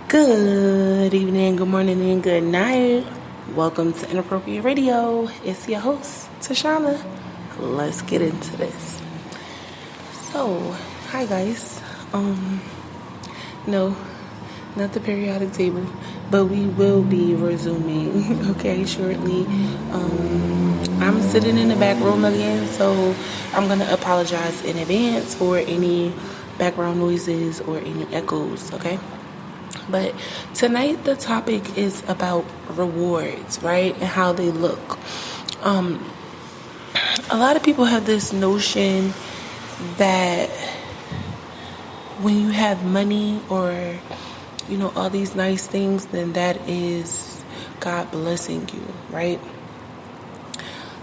Good evening, good morning, and good night. Welcome to Inappropriate Radio. It's your host, Tashana. Let's get into this. So, hi guys. No, not the periodic table, but we will be resuming, okay, shortly. I'm sitting in the back room again, so I'm going to apologize in advance for any background noises or any echoes, okay? But tonight the topic is about rewards, right? And how they look. A lot of people have this notion that when you have money or, all these nice things, then that is God blessing you, right?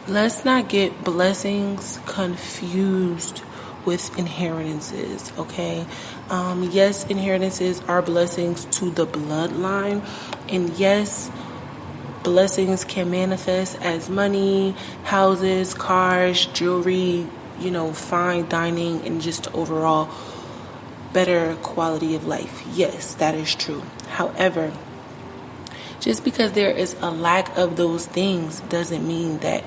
Let's not get blessings confused with inheritances, okay? Yes, inheritances are blessings to the bloodline, and yes, blessings can manifest as money, houses, cars, jewelry, fine dining, and just overall better quality of life. Yes, that is true. However, just because there is a lack of those things doesn't mean that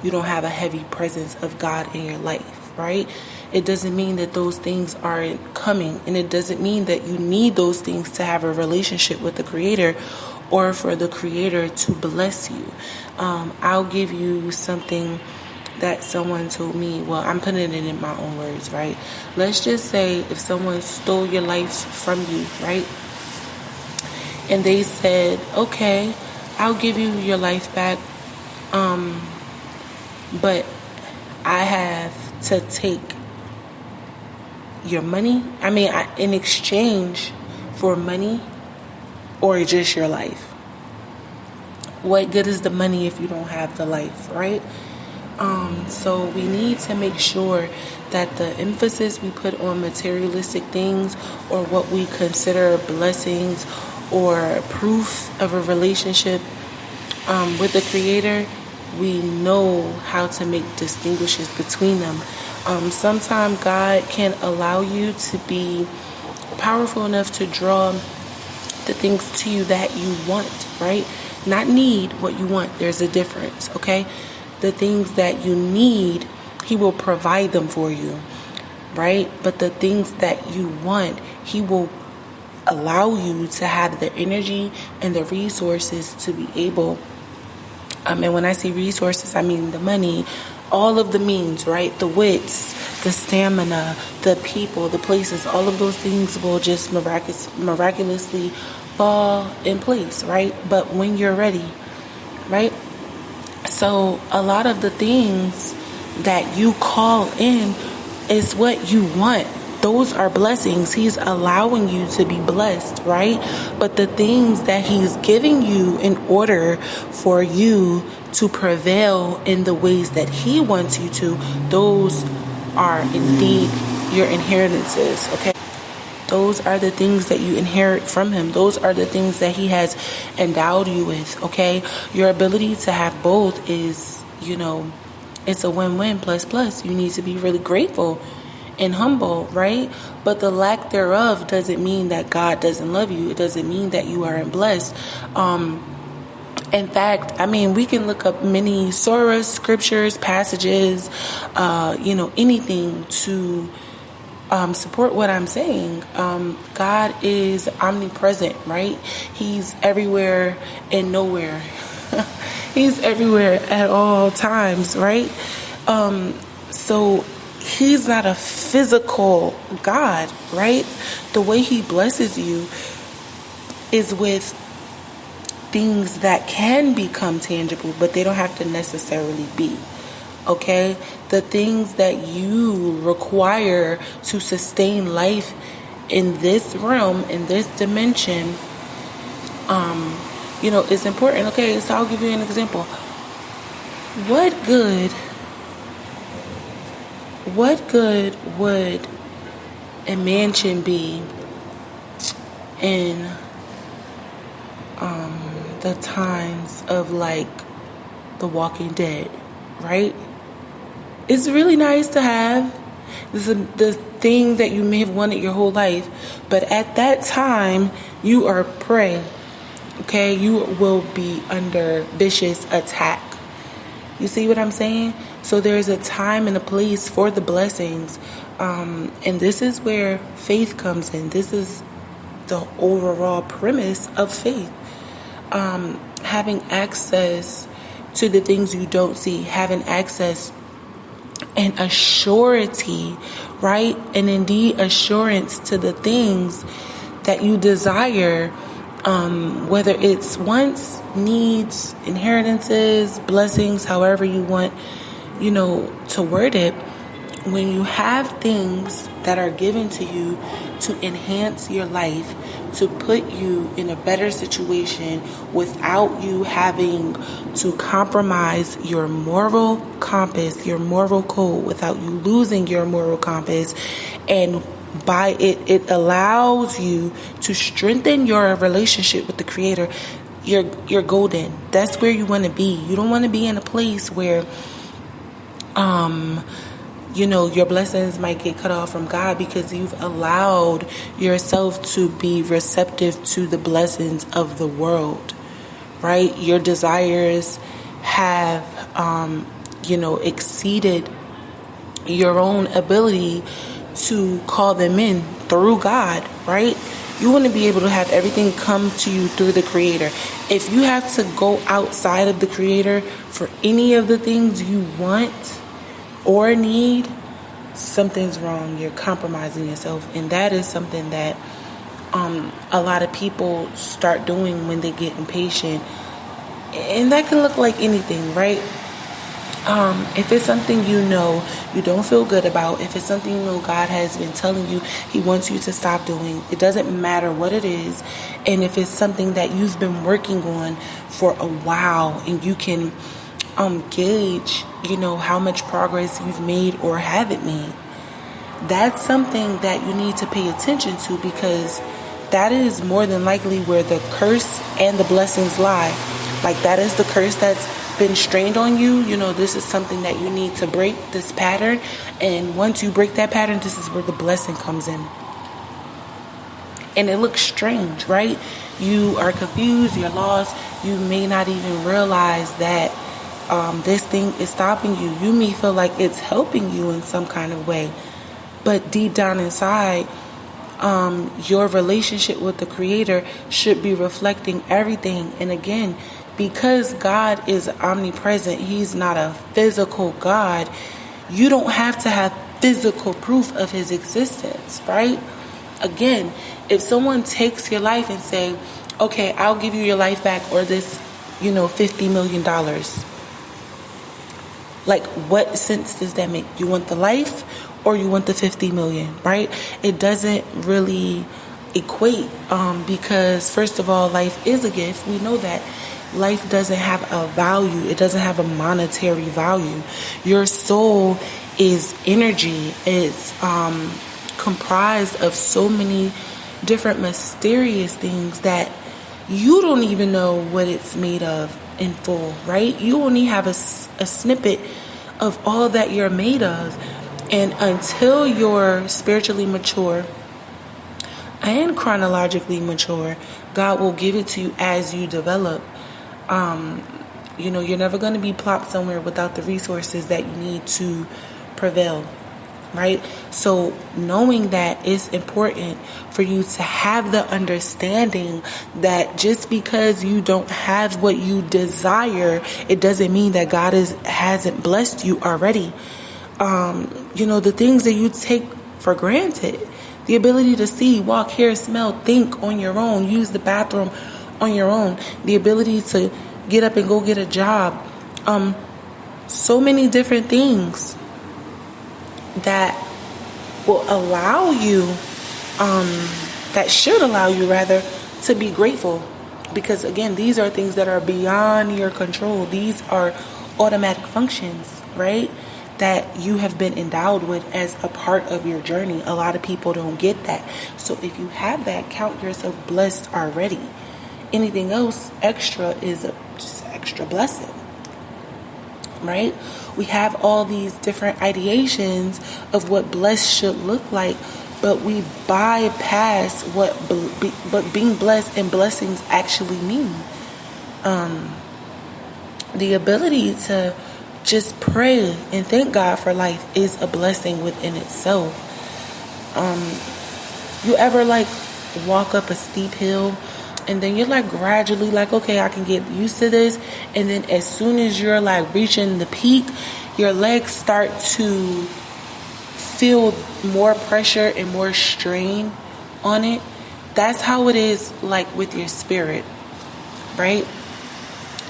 you don't have a heavy presence of God in your life, right? It doesn't mean that those things aren't coming, and it doesn't mean that you need those things to have a relationship with the Creator or for the Creator to bless you. I'll give you something that someone told me. Well, I'm putting it in my own words, right? Let's just say if someone stole your life from you, right? And they said, okay, I'll give you your life back, but I have to take your money. In exchange for money or just your life. What good is the money if you don't have the life, right? So we need to make sure that the emphasis we put on materialistic things or what we consider blessings or proof of a relationship with the Creator, we know how to make distinguishes between them. Sometimes God can allow you to be powerful enough to draw the things to you that you want, right? Not need, what you want. There's a difference, okay? The things that you need, He will provide them for you, right? But the things that you want, He will allow you to have the energy and the resources to be able, and when I say resources, I mean the money, all of the means, right? The wits, the stamina, the people, the places, all of those things will just miraculously fall in place, right? But when you're ready, right? So a lot of the things that you call in is what you want. Those are blessings. He's allowing you to be blessed, right? But the things that He's giving you in order for you to prevail in the ways that He wants you to, those are indeed your inheritances, okay? Those are the things that you inherit from Him. Those are the things that He has endowed you with, okay? Your ability to have both is, it's a win-win plus. You need to be really grateful and humble, right? But the lack thereof doesn't mean that God doesn't love you. It doesn't mean that you aren't blessed. In fact, we can look up many surahs, scriptures, passages, anything to support what I'm saying. God is omnipresent, right? He's everywhere and nowhere. He's everywhere at all times, right? So He's not a physical God, right? The way He blesses you is with things that can become tangible, but they don't have to necessarily be. Okay? The things that you require to sustain life in this realm, in this dimension, is important. Okay, so I'll give you an example. What good would a mansion be in the times of like The Walking Dead, right? It's really nice to have. This is the thing that you may have wanted your whole life. But at that time, you are prey. Okay? You will be under vicious attack. You see what I'm saying? So there's a time and a place for the blessings. And this is where faith comes in. This is the overall premise of faith. Having access to the things you don't see. Having access and a surety, right? And indeed assurance to the things that you desire, whether it's wants, needs, inheritances, blessings, however you want, to word it. When you have things that are given to you to enhance your life, to put you in a better situation without you having to compromise your moral compass, your moral code, without you losing your moral compass, and by it allows you to strengthen your relationship with the Creator. You're golden. That's where you want to be. You don't want to be in a place where your blessings might get cut off from God because you've allowed yourself to be receptive to the blessings of the world, right? Your desires have, exceeded your own ability to call them in through God, right? You want to be able to have everything come to you through the Creator. If you have to go outside of the Creator for any of the things you want or need, something's wrong. You're compromising yourself. And that is something that a lot of people start doing when they get impatient. And that can look like anything, right? If it's something you don't feel good about, if it's something God has been telling you He wants you to stop doing, it doesn't matter what it is. And if it's something that you've been working on for a while and you can gauge, how much progress you've made or haven't made, that's something that you need to pay attention to, because that is more than likely where the curse and the blessings lie. Like, that is the curse that's been strained on you. This is something that you need to break, this pattern. And once you break that pattern, this is where the blessing comes in. And it looks strange, right? You are confused, you're lost. You may not even realize that this thing is stopping you. You may feel like it's helping you in some kind of way. But deep down inside, your relationship with the Creator should be reflecting everything. And again, because God is omnipresent, He's not a physical God. You don't have to have physical proof of His existence, right? Again, if someone takes your life and say, okay, I'll give you your life back, or this, $50 million. Like, what sense does that make? You want the life or you want the 50 million, right? It doesn't really equate, because first of all, life is a gift. We know that. Life doesn't have a value. It doesn't have a monetary value. Your soul is energy. It's comprised of so many different mysterious things that you don't even know what it's made of in full, right? You only have a snippet of all that you're made of. And until you're spiritually mature and chronologically mature, God will give it to you as you develop. You're never going to be plopped somewhere without the resources that you need to prevail, right? So knowing that, it's important for you to have the understanding that just because you don't have what you desire, it doesn't mean that God hasn't blessed you already. The things that you take for granted, the ability to see, walk, hear, smell, think on your own, use the bathroom on your own, the ability to get up and go get a job, so many different things that will allow you, that should allow you rather, to be grateful. Because again, these are things that are beyond your control. These are automatic functions, right, that you have been endowed with as a part of your journey. A lot of people don't get that. So if you have that, count yourself blessed already. Anything else extra is just extra blessing. right? We have all these different ideations of what blessed should look like, but we bypass what being blessed and blessings actually mean. The ability to just pray and thank God for life is a blessing within itself. You ever like walk up a steep hill and then you're like gradually like, okay, I can get used to this, and then as soon as you're like reaching the peak, your legs start to feel more pressure and more strain on it. That's how it is like with your spirit, right?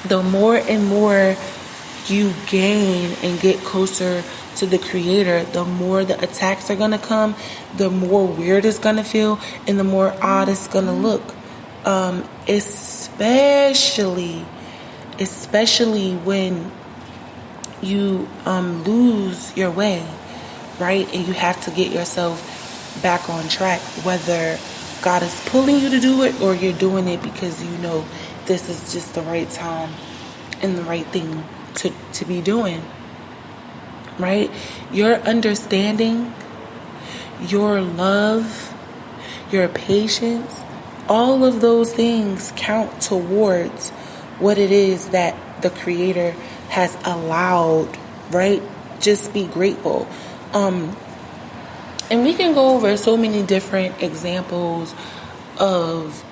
The more and more you gain and get closer to the Creator, the more the attacks are going to come, the more weird it's going to feel, and the more odd it's going to look. Especially when you lose your way, right? And you have to get yourself back on track, whether God is pulling you to do it or you're doing it because you know this is just the right time and the right thing to be doing, right? Your understanding, your love, your patience, all of those things count towards what it is that the Creator has allowed, right? Just be grateful. And we can go over so many different examples of,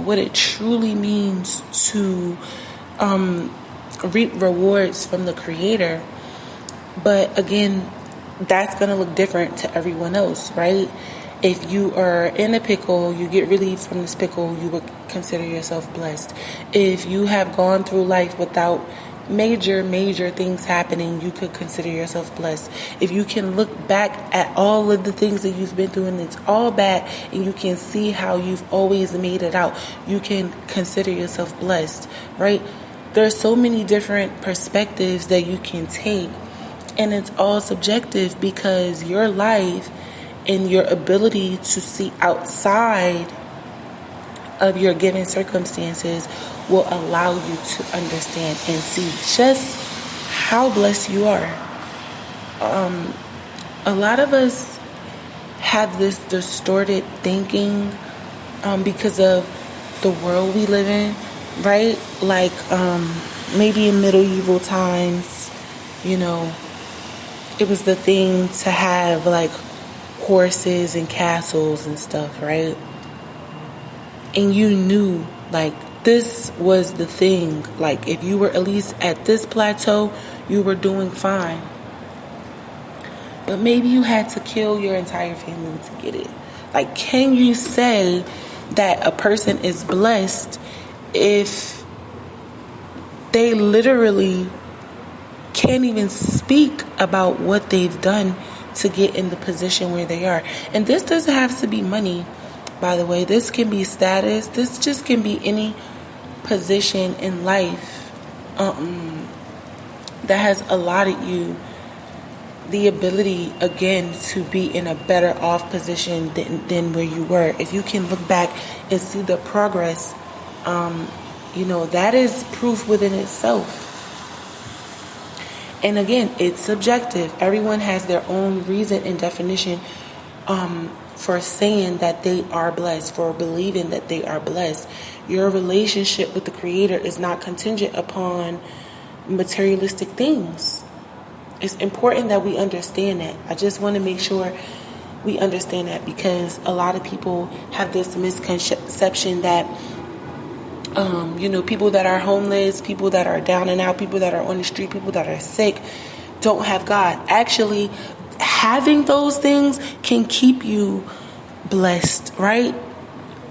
what it truly means to reap rewards from the Creator. But again, that's going to look different to everyone else, right? If you are in a pickle, you get relief from this pickle, you would consider yourself blessed. If you have gone through life without major things happening, you could consider yourself blessed. If you can look back at all of the things that you've been through and it's all bad, and you can see how you've always made it out, you can consider yourself blessed, right? There's so many different perspectives that you can take, and it's all subjective because your life and your ability to see outside of your given circumstances will allow you to understand and see just how blessed you are. A lot of us have this distorted thinking because of the world we live in, right? Like maybe in medieval times, it was the thing to have like horses and castles and stuff, right? And you knew like this was the thing. Like if you were at least at this plateau, you were doing fine. But maybe you had to kill your entire family to get it. Like, can you say that a person is blessed if they literally can't even speak about what they've done to get in the position where they are? And this doesn't have to be money, by the way. This can be status. This just can be any position in life that has allotted you the ability, again, to be in a better off position than where you were. If you can look back and see the progress, that is proof within itself. And again, it's subjective. Everyone has their own reason and definition for saying that they are blessed, for believing that they are blessed. Your relationship with the Creator is not contingent upon materialistic things. It's important that we understand that. I just want to make sure we understand that, because a lot of people have this misconception that people that are homeless, people that are down and out, people that are on the street, people that are sick don't have God. Actually, having those things can keep you blessed, right?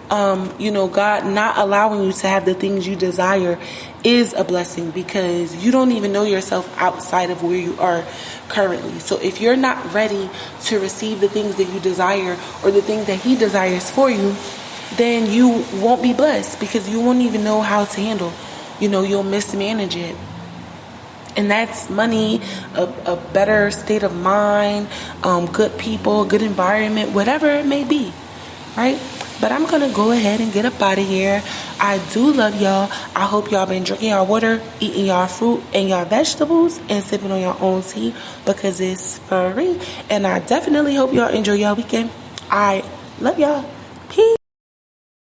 God not allowing you to have the things you desire is a blessing, because you don't even know yourself outside of where you are currently. So if you're not ready to receive the things that you desire or the things that He desires for you, then you won't be blessed, because you won't even know how to handle. You'll mismanage it. And that's money, a better state of mind, good people, good environment, whatever it may be, right? But I'm gonna go ahead and get up out of here. I do love y'all. I hope y'all been drinking y'all water, eating y'all fruit and y'all vegetables, and sipping on your own tea because it's free. And I definitely hope y'all enjoy y'all weekend. I love y'all.